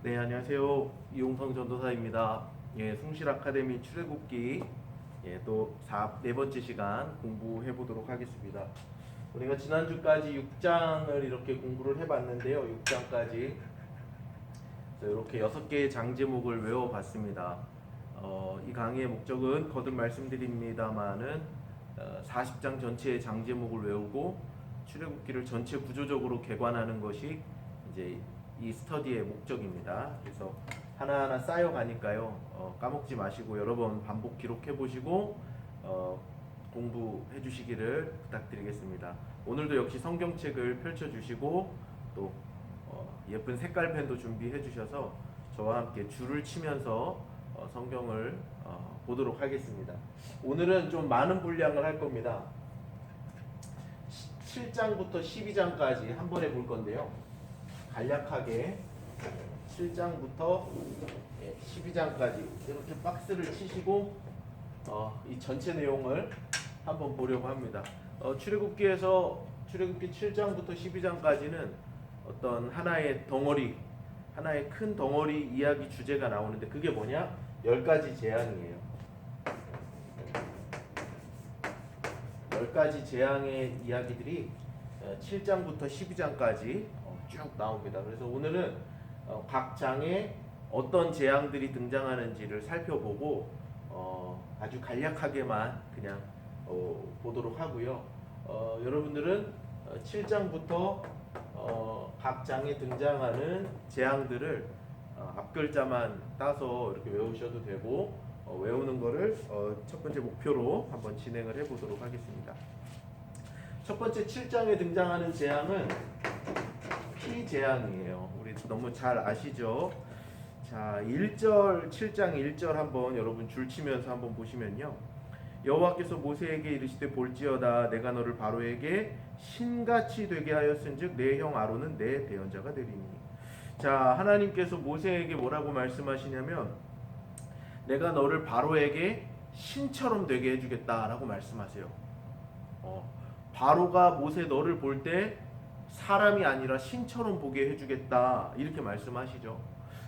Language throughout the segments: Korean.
네, 안녕하세요. 이용성 전도사입니다. 예, 숭실 아카데미 출애굽기 또 네 번째 시간 공부해 보도록 하겠습니다. 우리가 지난주까지 6장을 이렇게 공부를 해봤는데요. 6장까지 이렇게 6개의 장 제목을 외워봤습니다. 이 강의의 목적은 거듭 말씀드립니다만은 40장 전체의 장 제목을 외우고 출애굽기를 전체 구조적으로 개관하는 것이 이제 이 스터디의 목적입니다. 그래서 하나하나 쌓여가니까요. 까먹지 마시고 여러 번 반복 기록해 보시고 공부해 주시기를 부탁드리겠습니다. 오늘도 역시 성경책을 펼쳐 주시고 또 예쁜 색깔펜도 준비해 주셔서 저와 함께 줄을 치면서 성경을 보도록 하겠습니다. 오늘은 좀 많은 분량을 할 겁니다. 7장부터 12장까지 한 번에 볼 건데요. 간략하게 7장부터 12장까지 이렇게 박스를 치시고 이 전체 내용을 한번 보려고 합니다. 출애굽기에서 출애굽기 7장부터 12장까지는 어떤 하나의 덩어리, 하나의 큰 덩어리 이야기 주제가 나오는데 그게 뭐냐? 10가지 재앙이에요. 10가지 재앙의 이야기들이 7장부터 12장까지 쭉 나옵니다. 그래서 오늘은 각 장에 어떤 재앙들이 등장하는지를 살펴보고 아주 간략하게만 그냥 보도록 하고요. 여러분들은 7장부터 각 장에 등장하는 재앙들을 앞글자만 따서 이렇게 외우셔도 되고 외우는 거를 첫 번째 목표로 한번 진행을 해보도록 하겠습니다. 첫 번째 7장에 등장하는 재앙은 피재앙이에요. 우리 너무 잘 아시죠? 자, 1절 7장 1절 한번 여러분 줄 치면서 한번 보시면요. 여호와께서 모세에게 이르시되 볼지어다 내가 너를 바로에게 신같이 되게 하였은즉 내 형 아론은 내 대언자가 되리니. 자, 하나님께서 모세에게 뭐라고 말씀하시냐면 내가 너를 바로에게 신처럼 되게 해주겠다라고 말씀하세요. 바로가 모세 너를 볼 때 사람이 아니라 신처럼 보게 해주겠다 이렇게 말씀하시죠.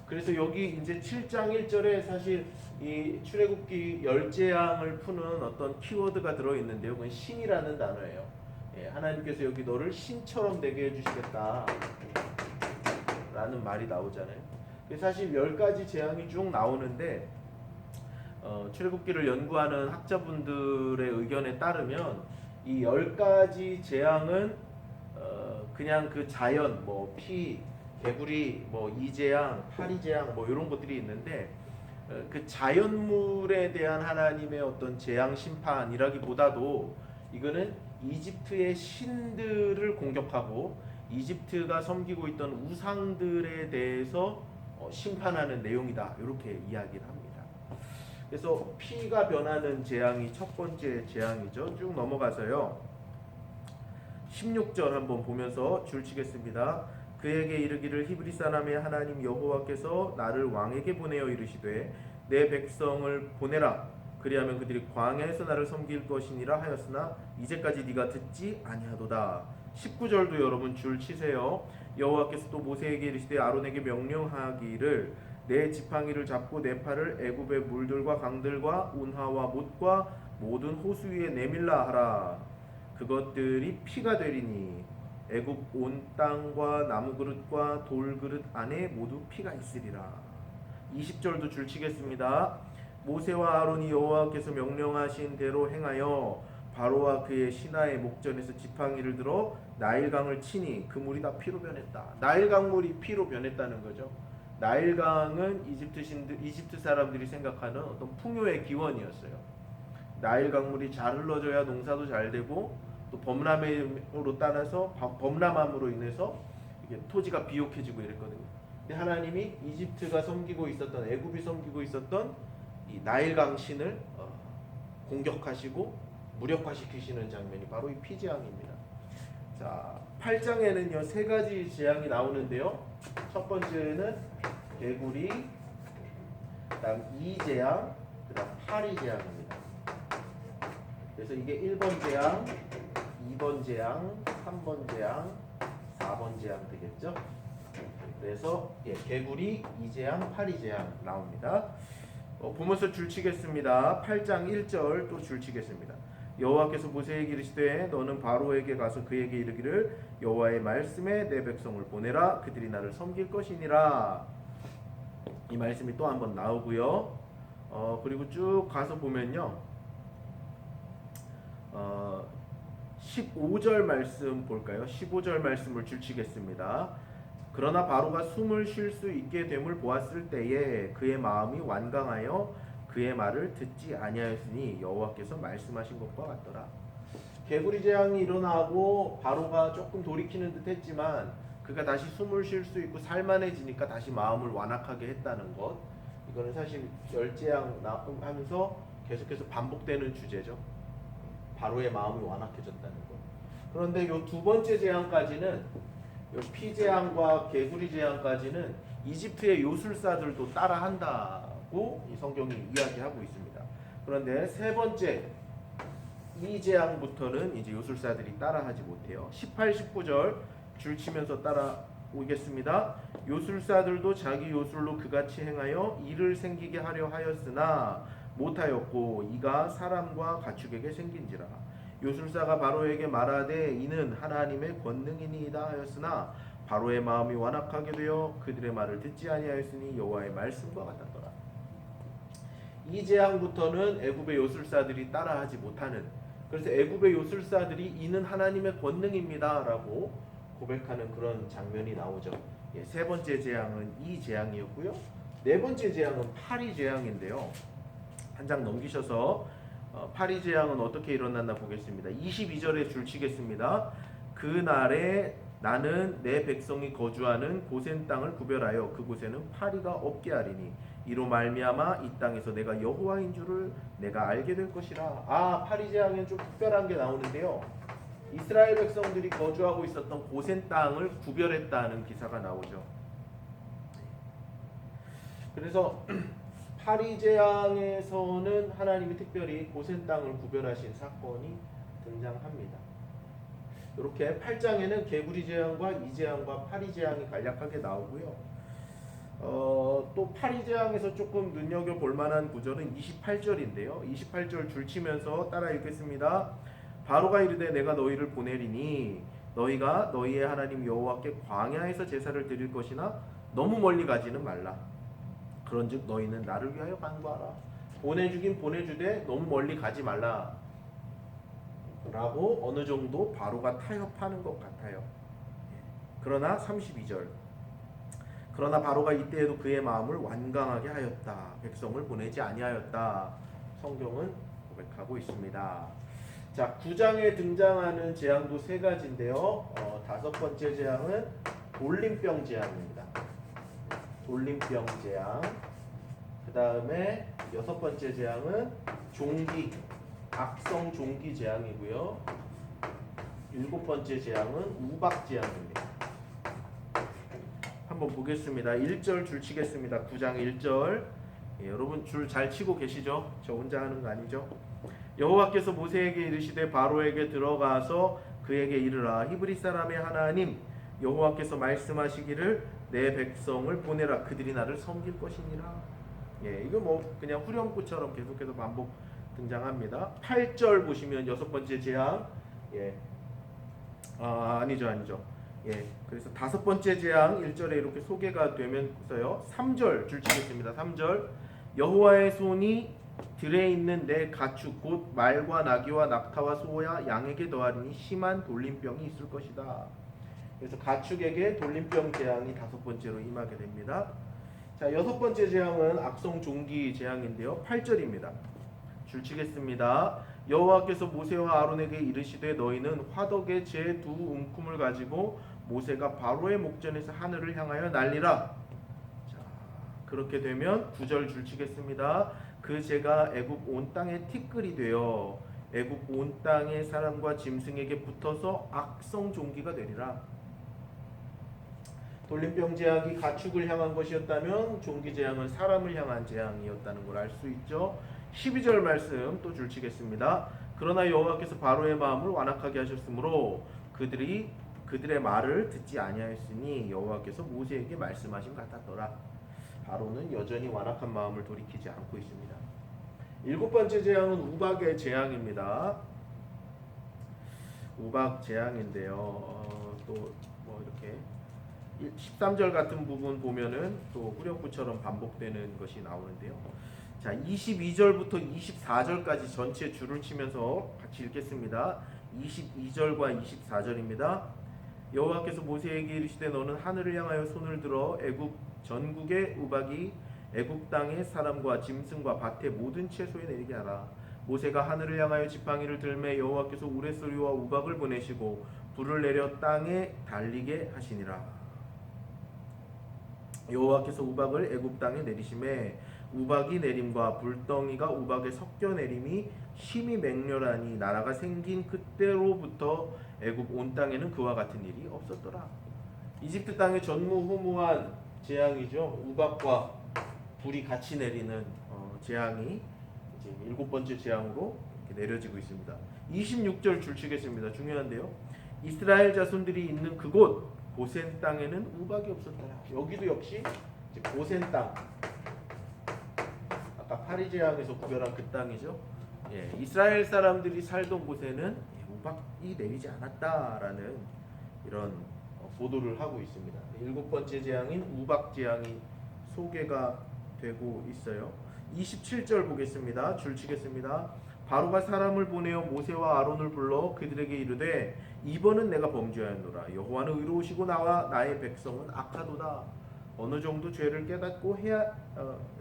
그래서 여기 이제 7장 1절에 사실 이 출애굽기 열재앙을 푸는 어떤 키워드가 들어있는데요. 그건 신이라는 단어예요. 하나님께서 여기 너를 신처럼 되게 해주시겠다 라는 말이 나오잖아요. 사실 10가지 재앙이 쭉 나오는데 출애굽기를 연구하는 학자분들의 의견에 따르면 이 10가지 재앙은 그냥 그 자연 뭐 피, 개구리, 뭐 이재앙, 파리재앙 뭐 이런 것들이 있는데 그 자연물에 대한 하나님의 어떤 재앙 심판이라기보다도 이거는 이집트의 신들을 공격하고 이집트가 섬기고 있던 우상들에 대해서 심판하는 내용이다 이렇게 이야기를 합니다. 그래서 피가 변하는 재앙이 첫 번째 재앙이죠. 쭉 넘어가서요. 16절 한번 보면서 줄 치겠습니다. 그에게 이르기를 히브리 사람의 하나님 여호와께서 나를 왕에게 보내어 이르시되 내 백성을 보내라. 그리하면 그들이 광야에서 나를 섬길 것이니라 하였으나 이제까지 네가 듣지 아니하도다. 19절도 여러분 줄 치세요. 여호와께서 또 모세에게 이르시되 아론에게 명령하기를 내 지팡이를 잡고 내 팔을 애굽의 물들과 강들과 운하와 못과 모든 호수 위에 내밀라 하라. 그것들이 피가 되리니 애굽 온 땅과 나무 그릇과 돌 그릇 안에 모두 피가 있으리라. 20절도 줄 치겠습니다. 모세와 아론이 여호와께서 명령하신 대로 행하여 바로와 그의 신하의 목전에서 지팡이를 들어 나일강을 치니 그 물이 다 피로 변했다. 나일강물이 피로 변했다는 거죠. 나일강은 이집트 사람들이 생각하는 어떤 풍요의 기원이었어요. 나일강물이 잘 흘러져야 농사도 잘 되고 또 범람으로 따라서 범람함으로 인해서 이게 토지가 비옥해지고 이랬거든요. 근데 하나님이 이집트가 섬기고 있었던 애굽이 섬기고 있었던 이 나일강 신을 공격하시고 무력화시키시는 장면이 바로 이 피재앙입니다. 자, 8장에는요 3가지 재앙이 나오는데요. 첫 번째는 개구리, 그다음 이재앙, 그다음 파리재앙입니다. 그래서 이게 1번 재앙, 2번 재앙, 3번 재앙, 4번 재앙 되겠죠? 그래서 개구리 2재앙 8이재앙 나옵니다. 보면서 줄치겠습니다. 8장 1절 또 줄치겠습니다. 여호와께서 모세에게 이르시되 너는 바로에게 가서 그에게 이르기를 여호와의 말씀에 내 백성을 보내라 그들이 나를 섬길 것이니라. 이 말씀이 또 한번 나오고요. 그리고 쭉 가서 보면요. 15절 말씀 볼까요? 15절 말씀을 줄치겠습니다. 그러나 바로가 숨을 쉴 수 있게 됨을 보았을 때에 그의 마음이 완강하여 그의 말을 듣지 아니하였으니 여호와께서 말씀하신 것과 같더라. 개구리 재앙이 일어나고 바로가 조금 돌이키는 듯 했지만 그가 다시 숨을 쉴 수 있고 살만해지니까 다시 마음을 완악하게 했다는 것. 이거는 사실 열재앙 하면서 계속해서 반복되는 주제죠. 바로의 마음이 완악해졌다는 것. 그런데 요 두 번째 재앙까지는, 요 피재앙과 개구리 재앙까지는 이집트의 요술사들도 따라한다고 이 성경이 이야기하고 있습니다. 그런데 세 번째 이 재앙부터는 이제 요술사들이 따라하지 못해요. 18, 19절 줄치면서 따라오겠습니다. 요술사들도 자기 요술로 그같이 행하여 이를 생기게 하려 하였으나 못하였고 이가 사람과 가축에게 생긴지라. 요술사가 바로에게 말하되 이는 하나님의 권능이니이다 하였으나 바로의 마음이 완악하게 되어 그들의 말을 듣지 아니하였으니 여호와의 말씀과 같았더라. 이 재앙부터는 애굽의 요술사들이 따라하지 못하는, 그래서 애굽의 요술사들이 이는 하나님의 권능입니다라고 고백하는 그런 장면이 나오죠. 세 번째 재앙은 이 재앙이었고요. 네 번째 재앙은 파리 재앙인데요. 한 장 넘기셔서 파리 재앙은 어떻게 일어났나 보겠습니다. 22절에 줄치겠습니다. 그날에 나는 내 백성이 거주하는 고센 땅을 구별하여 그곳에는 파리가 없게 하리니 이로 말미암아 이 땅에서 내가 여호와인 줄을 내가 알게 될 것이라. 파리 재앙에는 좀 특별한 게 나오는데요. 이스라엘 백성들이 거주하고 있었던 고센 땅을 구별했다는 기사가 나오죠. 그래서 파리 재앙에서는 하나님이 특별히 고센 땅을 구별하신 사건이 등장합니다. 이렇게 8장에는 개구리 재앙과 이 재앙과 파리 재앙이 간략하게 나오고요. 또 파리 재앙에서 조금 눈여겨볼 만한 구절은 28절인데요. 28절 줄치면서 따라 읽겠습니다. 바로가 이르되 내가 너희를 보내리니 너희가 너희의 하나님 여호와께 광야에서 제사를 드릴 것이나 너무 멀리 가지는 말라. 그런즉 너희는 나를 위하여 간구하라. 보내주긴 보내주되 너무 멀리 가지 말라 라고 어느 정도 바로가 타협하는 것 같아요. 그러나 32절 그러나 바로가 이때에도 그의 마음을 완강하게 하였다. 백성을 보내지 아니하였다. 성경은 고백하고 있습니다. 자, 9장에 등장하는 재앙도 세 가지인데요. 다섯 번째 재앙은 돌림병 재앙입니다. 돌림병 재앙. 그 다음에 여섯 번째 재앙은 악성 종기 재앙이고요. 일곱 번째 재앙은 우박 재앙입니다. 한번 보겠습니다. 1절 줄 치겠습니다. 9장 1절. 여러분 줄 잘 치고 계시죠? 저 혼자 하는 거 아니죠? 여호와께서 모세에게 이르시되 바로에게 들어가서 그에게 이르라. 히브리 사람의 하나님 여호와께서 말씀하시기를 내 백성을 보내라. 그들이 나를 섬길 것이니라. 이거 뭐 그냥 후렴구처럼 계속해서 반복 등장합니다. 8절 보시면 여섯 번째 재앙. 아니죠. 그래서 다섯 번째 재앙 1절에 이렇게 소개가 되면서요. 3절 줄치겠습니다. 3절 여호와의 손이 들에 있는 내 가축 곧 말과 나귀와 낙타와 소와 양에게 더하리니 심한 돌림병이 있을 것이다. 그래서 가축에게 돌림병 재앙이 다섯 번째로 임하게 됩니다. 자, 여섯 번째 재앙은 악성 종기 재앙인데요. 8절입니다. 줄치겠습니다. 여호와께서 모세와 아론에게 이르시되 너희는 화덕에 제 두 움큼을 가지고 모세가 바로의 목전에서 하늘을 향하여 날리라. 자, 그렇게 되면 9절 줄치겠습니다. 그 재가 애굽 온 땅에 티끌이 되어 애굽 온 땅의 사람과 짐승에게 붙어서 악성 종기가 되리라. 돌림병 재앙이 가축을 향한 것이었다면 종기 재앙은 사람을 향한 재앙이었다는 걸 알 수 있죠. 12절 말씀 또 줄치겠습니다. 그러나 여호와께서 바로의 마음을 완악하게 하셨으므로 그들의 말을 듣지 아니하였으니 여호와께서 모세에게 말씀하신 같았더라. 바로는 여전히 완악한 마음을 돌이키지 않고 있습니다. 일곱 번째 재앙은 우박의 재앙입니다. 우박 재앙인데요. 또 뭐 이렇게 13절 같은 부분 보면은 또 후렴구처럼 반복되는 것이 나오는데요. 자, 22절부터 24절까지 전체 줄을 치면서 같이 읽겠습니다. 22절과 24절입니다. 여호와께서 모세에게 이르시되 너는 하늘을 향하여 손을 들어 애굽 전국의 우박이 애굽 땅의 사람과 짐승과 밭의 모든 채소에 내리게 하라. 모세가 하늘을 향하여 지팡이를 들매 여호와께서 우레소리와 우박을 보내시고 불을 내려 땅에 달리게 하시니라. 여호와께서 우박을 애굽 땅에 내리심에 우박이 내림과 불덩이가 우박에 섞여 내림이 심히 맹렬하니 나라가 생긴 그때로부터 애굽 온 땅에는 그와 같은 일이 없었더라. 이집트 땅에 전무후무한 재앙이죠. 우박과 불이 같이 내리는 재앙이 이제 일곱 번째 재앙으로 이렇게 내려지고 있습니다. 26절 줄치겠습니다. 중요한데요. 이스라엘 자손들이 있는 그곳 고센 땅에는 우박이 없었더라. 여기도 역시 이제 고센 땅, 아까 파리 재앙에서 구별한 그 땅이죠. 예, 이스라엘 사람들이 살던 곳에는 우박이 내리지 않았다라는 이런 보도를 하고 있습니다. 일곱 번째 재앙인 우박 재앙이 소개가 되고 있어요. 27절 보겠습니다. 줄치겠습니다. 바로가 사람을 보내어 모세와 아론을 불러 그들에게 이르되 이번은 내가 범죄하였노라. 여호와는 의로우시고 나와 나의 백성은 악하도다. 어느 정도 죄를 깨닫고 해야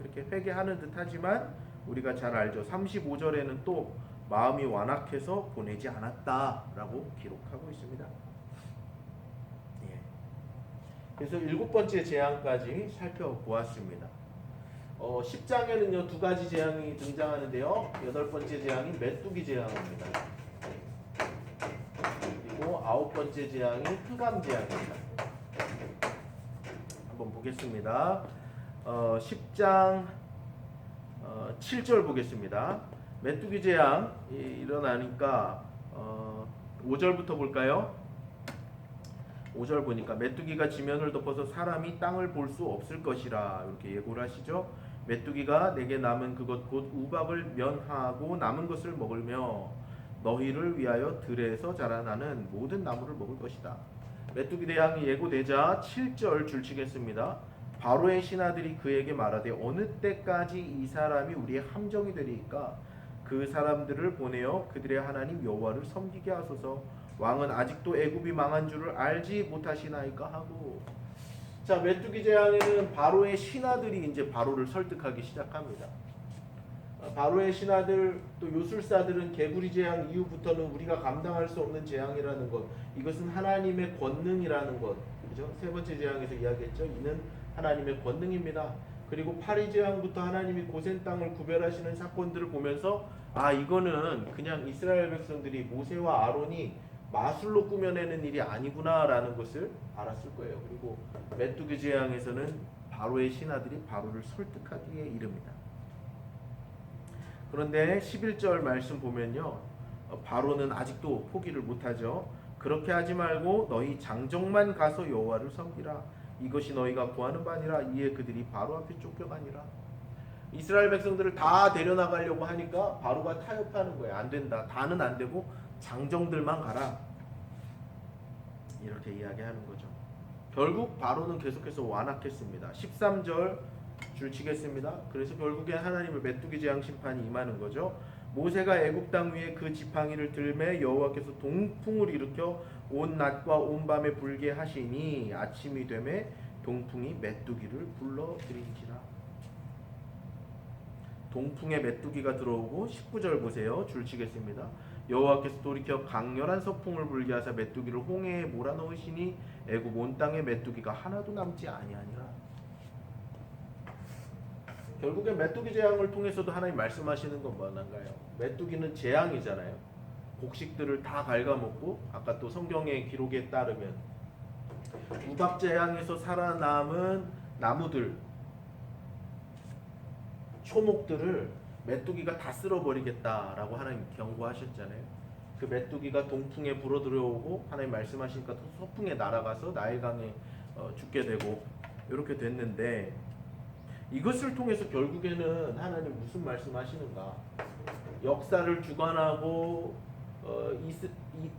이렇게 회개하는 듯하지만 우리가 잘 알죠. 35절에는 또 마음이 완악해서 보내지 않았다라고 기록하고 있습니다. 예. 그래서 일곱 번째 재앙까지 살펴보았습니다. 10장에는요 두 가지 재앙이 등장하는데요. 여덟 번째 재앙이 메뚜기 재앙입니다. 그리고 아홉 번째 재앙이 흑암 재앙입니다. 한번 보겠습니다. 10장 7절 보겠습니다. 메뚜기 재앙 일어나니까 5절부터 볼까요? 5절 보니까 메뚜기가 지면을 덮어서 사람이 땅을 볼 수 없을 것이라 이렇게 예고를 하시죠. 메뚜기가 내게 남은 그것 곧 우박을 면하고 남은 것을 먹으며 너희를 위하여 들에서 자라나는 모든 나무를 먹을 것이다. 메뚜기 대항이 예고되자 7절 줄치겠습니다. 바로의 신하들이 그에게 말하되 어느 때까지 이 사람이 우리의 함정이 되리이까 그 사람들을 보내어 그들의 하나님 여호와를 섬기게 하소서. 왕은 아직도 애굽이 망한 줄을 알지 못하시나이까 하고. 자, 메뚜기 재앙에는 바로의 신하들이 이제 바로를 설득하기 시작합니다. 바로의 신하들 또 요술사들은 개구리 재앙 이후부터는 우리가 감당할 수 없는 재앙이라는 것, 이것은 하나님의 권능이라는 것, 그죠? 세 번째 재앙에서 이야기했죠. 이는 하나님의 권능입니다. 그리고 파리 재앙부터 하나님이 고센 땅을 구별하시는 사건들을 보면서 이거는 그냥 이스라엘 백성들이 모세와 아론이 마술로 꾸며내는 일이 아니구나라는 것을 알았을 거예요. 그리고 메뚜기 재앙에서는 바로의 신하들이 바로를 설득하기에 이릅니다. 그런데 11절 말씀 보면요, 바로는 아직도 포기를 못하죠. 그렇게 하지 말고 너희 장정만 가서 여호와를 섬기라. 이것이 너희가 구하는 바니라. 이에 그들이 바로 앞에 쫓겨가니라. 이스라엘 백성들을 다 데려나가려고 하니까 바로가 타협하는 거예요. 안 된다. 다는 안 되고 장정들만 가라. 이렇게 이야기하는 거죠. 결국 바로는 계속해서 완악했습니다. 13절 줄치겠습니다. 그래서 결국엔 하나님의 메뚜기 재앙 심판이 임하는 거죠. 모세가 애굽 땅 위에 그 지팡이를 들매 여호와께서 동풍을 일으켜 온 낮과 온 밤에 불게 하시니 아침이 되매 동풍이 메뚜기를 불러들인지라. 동풍에 메뚜기가 들어오고 19절 보세요. 줄치겠습니다. 여호와께서 돌이켜 강렬한 서풍을 불게 하사 메뚜기를 홍해에 몰아넣으시니 애굽 온 땅에 메뚜기가 하나도 남지 아니하니라. 결국에 메뚜기 재앙을 통해서도 하나님 말씀하시는 건 뭐인가요? 메뚜기는 재앙이잖아요. 곡식들을 다 갉아먹고, 아까 또 성경의 기록에 따르면 우박 재앙에서 살아남은 나무들, 초목들을 메뚜기가 다 쓸어버리겠다라고 하나님 경고하셨잖아요. 그 메뚜기가 동풍에 불어들어오고 하나님 말씀하시니까 소풍에 날아가서 나일강에 죽게 되고 이렇게 됐는데, 이것을 통해서 결국에는 하나님 무슨 말씀하시는가? 역사를 주관하고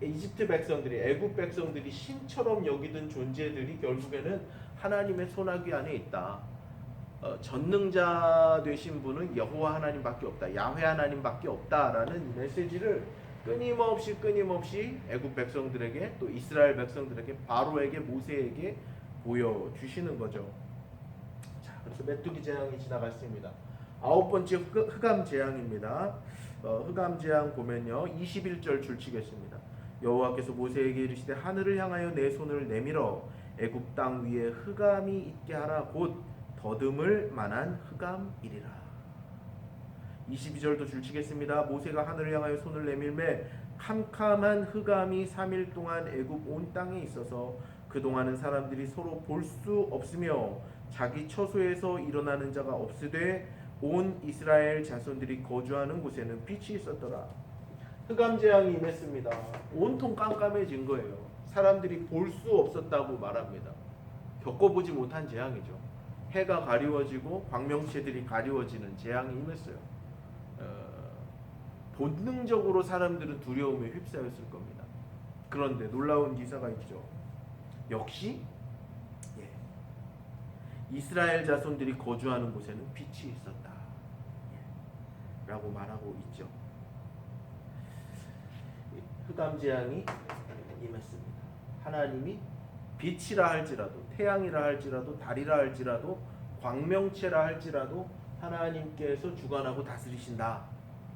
이집트 백성들이, 애굽 백성들이 신처럼 여기던 존재들이 결국에는 하나님의 손아귀 안에 있다. 전능자 되신 분은 여호와 하나님밖에 없다. 야훼 하나님밖에 없다라는 메시지를 끊임없이 애굽 백성들에게, 또 이스라엘 백성들에게, 바로에게, 모세에게 보여주시는 거죠. 자, 그래서 메뚜기 재앙이 지나갔습니다. 9번째 흑암 재앙입니다. 흑암 재앙 보면요, 21절 줄치겠습니다. 여호와께서 모세에게 이르시되 하늘을 향하여 내 손을 내밀어 애굽 땅 위에 흑암이 있게 하라. 곧 더듬을 만한 흑암이리라. 22절도 줄치겠습니다. 모세가 하늘을 향하여 손을 내밀매 캄캄한 흑암이 3일 동안 애굽 온 땅에 있어서 그동안은 사람들이 서로 볼 수 없으며 자기 처소에서 일어나는 자가 없으되 온 이스라엘 자손들이 거주하는 곳에는 빛이 있었더라. 흑암 재앙이 임했습니다. 온통 깜깜해진 거예요. 사람들이 볼 수 없었다고 말합니다. 겪어보지 못한 재앙이죠. 해가 가리워지고 광명체들이 가리워지는 재앙이 임했어요. 본능적으로 사람들은 두려움에 휩싸였을 겁니다. 그런데 놀라운 기사가 있죠. 역시 이스라엘 자손들이 거주하는 곳에는 빛이 있었다 라고 말하고 있죠. 흑암 재앙이 임했습니다. 하나님이 빛이라 할지라도, 태양이라 할지라도, 달이라 할지라도, 광명체라 할지라도 하나님께서 주관하고 다스리신다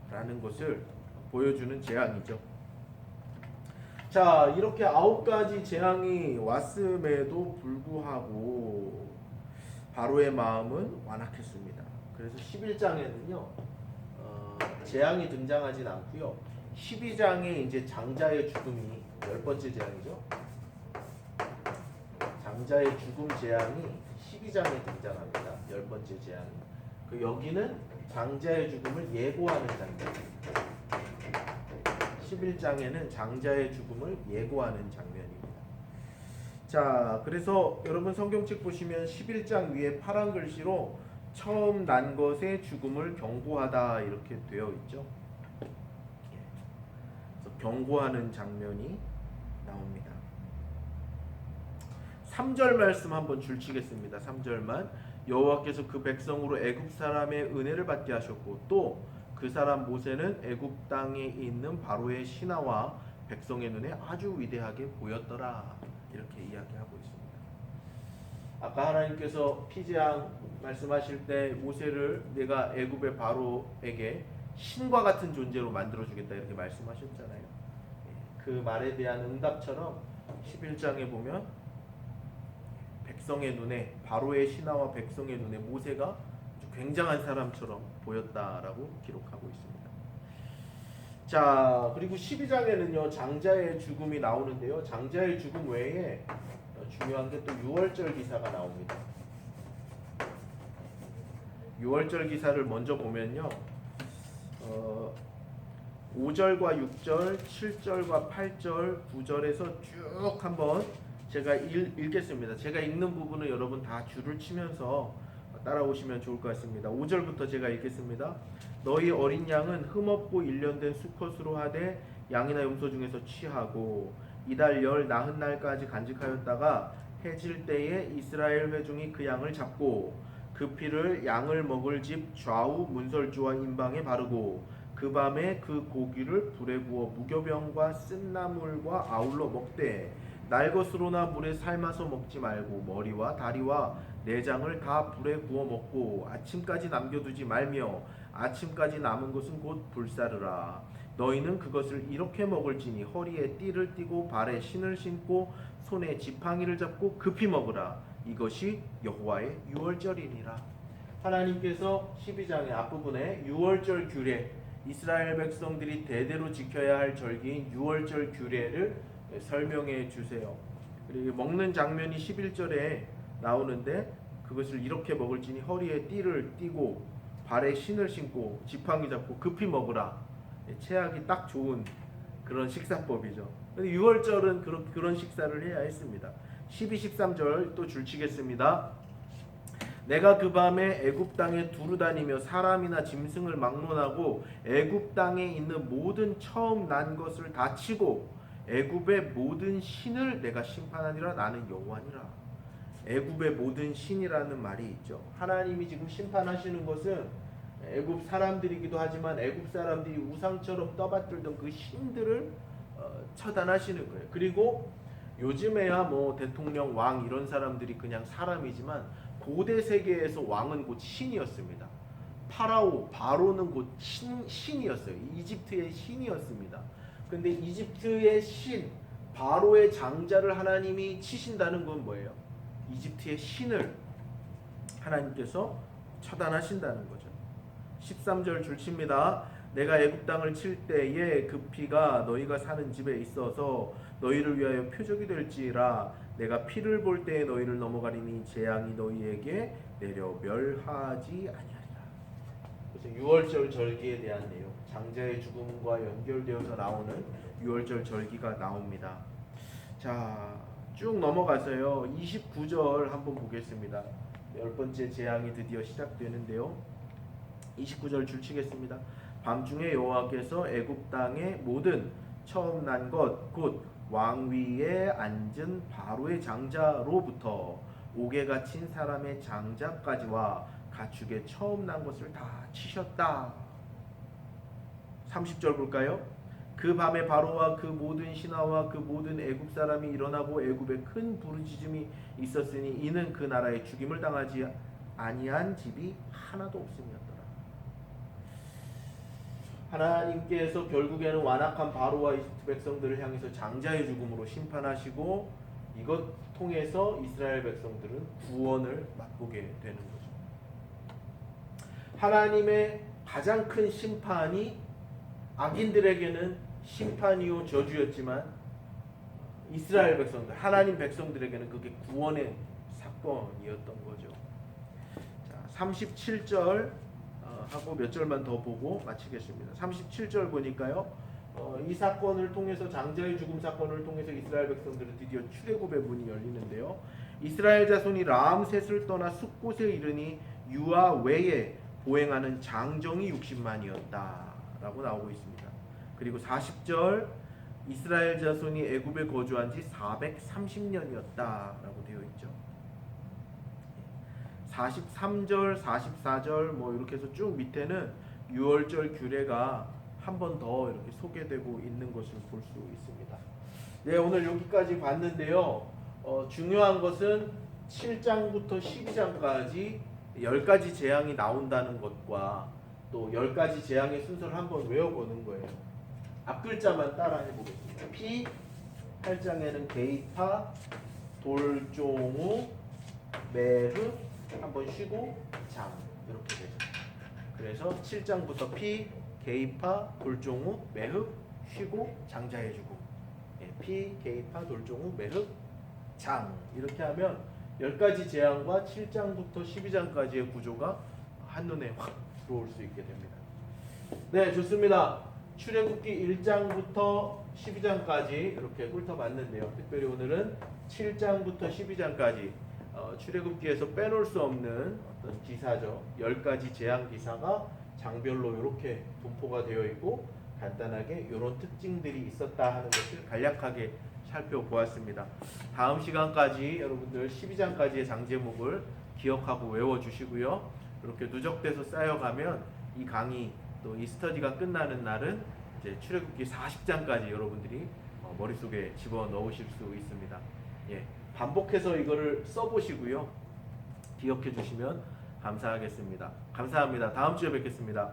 라는 것을 보여주는 재앙이죠. 자, 이렇게 9가지 재앙이 왔음에도 불구하고 바로의 마음은 완악했습니다. 그래서 11장에는요 재앙이 등장하진 않고요, 12장에 이제 장자의 죽음이 10번째 재앙이죠. 장자의 죽음 재앙이 12장에 등장합니다. 10번째 재앙이. 그 여기는 장자의 죽음을 예고하는 장면입니다. 11장에는 장자의 죽음을 예고하는 장면입니다. 자, 그래서 여러분 성경책 보시면 11장 위에 파란 글씨로 처음 난 것의 죽음을 경고하다 이렇게 되어 있죠. 그래서 경고하는 장면이 나옵니다. 3절 말씀 한번 줄치겠습니다. 3절만. 여호와께서 그 백성으로 애굽 사람의 은혜를 받게 하셨고 또 그 사람 모세는 애굽 땅에 있는 바로의 신하와 백성의 눈에 아주 위대하게 보였더라. 이렇게 이야기하고 있습니다. 아까 하나님께서 피재앙 말씀하실 때 모세를 내가 애굽의 바로에게 신과 같은 존재로 만들어주겠다 이렇게 말씀하셨잖아요. 그 말에 대한 응답처럼 11장에 보면 백성의 눈에, 바로의 신하와 백성의 눈에 모세가 굉장한 사람처럼 보였다라고 기록하고 있습니다. 자, 그리고 12장에는요 장자의 죽음이 나오는데요, 장자의 죽음 외에 중요한 게 또 유월절 기사가 나옵니다. 유월절 기사를 먼저 보면요 5절과 6절, 7절과 8절, 9절에서 쭉 한번 제가 읽겠습니다. 제가 읽는 부분은 여러분 다 줄을 치면서 따라오시면 좋을 것 같습니다. 5절부터 제가 읽겠습니다. 너희 어린 양은 흠없고 일련된 수컷으로 하되 양이나 염소 중에서 취하고 이달 열 나흔 날까지 간직하였다가 해질 때에 이스라엘 회중이 그 양을 잡고 그 피를 양을 먹을 집 좌우 문설주와 임방에 바르고 그 밤에 그 고기를 불에 구워 무교병과 쓴나물과 아울러 먹되 날 것으로나 물에 삶아서 먹지 말고 머리와 다리와 내장을 다 불에 구워 먹고 아침까지 남겨두지 말며 아침까지 남은 것은 곧 불사르라. 너희는 그것을 이렇게 먹을지니 허리에 띠를 띠고 발에 신을 신고 손에 지팡이를 잡고 급히 먹으라. 이것이 여호와의 유월절이니라. 하나님께서 12장의 앞부분에 유월절 규례, 이스라엘 백성들이 대대로 지켜야 할 절기인 유월절 규례를 설명해 주세요. 그리고 먹는 장면이 11절에 나오는데 그것을 이렇게 먹을지니 허리에 띠를 띠고 발에 신을 신고 지팡이 잡고 급히 먹으라. 체하기 딱 좋은 그런 식사법이죠. 근데 유월절은 그런 식사를 해야 했습니다. 12, 13절 또 줄치겠습니다. 내가 그 밤에 애굽 땅에 두루 다니며 사람이나 짐승을 막론하고 애굽 땅에 있는 모든 처음 난 것을 다 치고 애굽의 모든 신을 내가 심판하니라. 나는 여호와니라. 애굽의 모든 신이라는 말이 있죠. 하나님이 지금 심판하시는 것은 애굽 사람들이기도 하지만 애굽 사람들이 우상처럼 떠받들던 그 신들을 처단하시는 거예요. 그리고 요즘에야 뭐 대통령, 왕 이런 사람들이 그냥 사람이지만 고대 세계에서 왕은 곧 신이었습니다. 파라오, 바로는 곧 신이었어요. 이집트의 신이었습니다. 근데 이집트의 신, 바로의 장자를 하나님이 치신다는 건 뭐예요? 이집트의 신을 하나님께서 처단하신다는 거죠. 13절 줄칩니다. 내가 애굽 땅을 칠 때에 그 피가 너희가 사는 집에 있어서 너희를 위하여 표적이 될지라. 내가 피를 볼 때에 너희를 넘어가리니 재앙이 너희에게 내려 멸하지 아니하리라. 그래서 유월절 절기에 대한 내용, 장자의 죽음과 연결되어서 나오는 유월절 절기가 나옵니다. 자, 쭉 넘어가서요. 29절 한번 보겠습니다. 10번째 재앙이 드디어 시작되는데요. 29절 줄치겠습니다. 밤중에 여호와께서 애굽 땅의 모든 처음 난 것 곧 왕위에 앉은 바로의 장자로부터 옥에 갇힌 사람의 장자까지와 가축의 처음 난 것을 다 치셨다. 30절 볼까요? 그 밤에 바로와 그 모든 신하와 그 모든 애굽 사람이 일어나고 애굽에 큰 부르짖음이 있었으니 이는 그 나라에 죽임을 당하지 아니한 집이 하나도 없음이었더라. 하나님께서 결국에는 완악한 바로와 이집트 백성들을 향해서 장자의 죽음으로 심판하시고 이것 통해서 이스라엘 백성들은 구원을 맛보게 되는 거죠. 하나님의 가장 큰 심판이 악인들에게는 심판이요 저주였지만 이스라엘 백성들, 하나님 백성들에게는 그게 구원의 사건이었던 거죠. 자, 37절 하고 몇 절만 더 보고 마치겠습니다. 37절 보니까요. 이 사건을 통해서 장자의 죽음 사건을 통해서 이스라엘 백성들은 드디어 출애굽의 문이 열리는데요. 이스라엘 자손이 라암셋을 떠나 숲곳에 이르니 유아 외에 보행하는 장정이 60만이었다라고 나오고 있습니다. 그리고 40절 이스라엘 자손이 애굽에 거주한 지 430년이었다라고 되어 있죠. 43절, 44절 뭐 이렇게 해서 쭉 밑에는 유월절 규례가 한 번 더 이렇게 소개되고 있는 것을 볼 수 있습니다. 네, 오늘 여기까지 봤는데요. 중요한 것은 7장부터 12장까지 10가지 재앙이 나온다는 것과 또 10가지 재앙의 순서를 한번 외워보는 거예요. 앞글자만 따라 해보겠습니다. 피, 8장에는 게이파, 돌종우, 메흐, 한번 쉬고 장 이렇게 되죠. 그래서 7장부터 피, 게이파, 돌종우, 메흑, 쉬고 장자의 죽음. 피, 게이파, 돌종우, 메흑, 장 이렇게 하면 10가지 재앙과 7장부터 12장까지의 구조가 한눈에 확 들어올 수 있게 됩니다. 네, 좋습니다. 출애굽기 1장부터 12장까지 이렇게 훑어봤는데요. 특별히 오늘은 7장부터 12장까지 출애굽기에서 빼놓을 수 없는 어떤 기사죠. 10가지 재앙 기사가 장별로 이렇게 분포가 되어 있고 간단하게 이런 특징들이 있었다 하는 것을 간략하게 살펴보았습니다. 다음 시간까지 여러분들 12장까지의 장제목을 기억하고 외워주시고요. 이렇게 누적돼서 쌓여가면 이 강의 또 이 스터디가 끝나는 날은 이제 출애굽기 40장까지 여러분들이 머릿속에 집어넣으실 수 있습니다. 예, 반복해서 이거를 써보시고요. 기억해 주시면 감사하겠습니다. 감사합니다. 다음 주에 뵙겠습니다.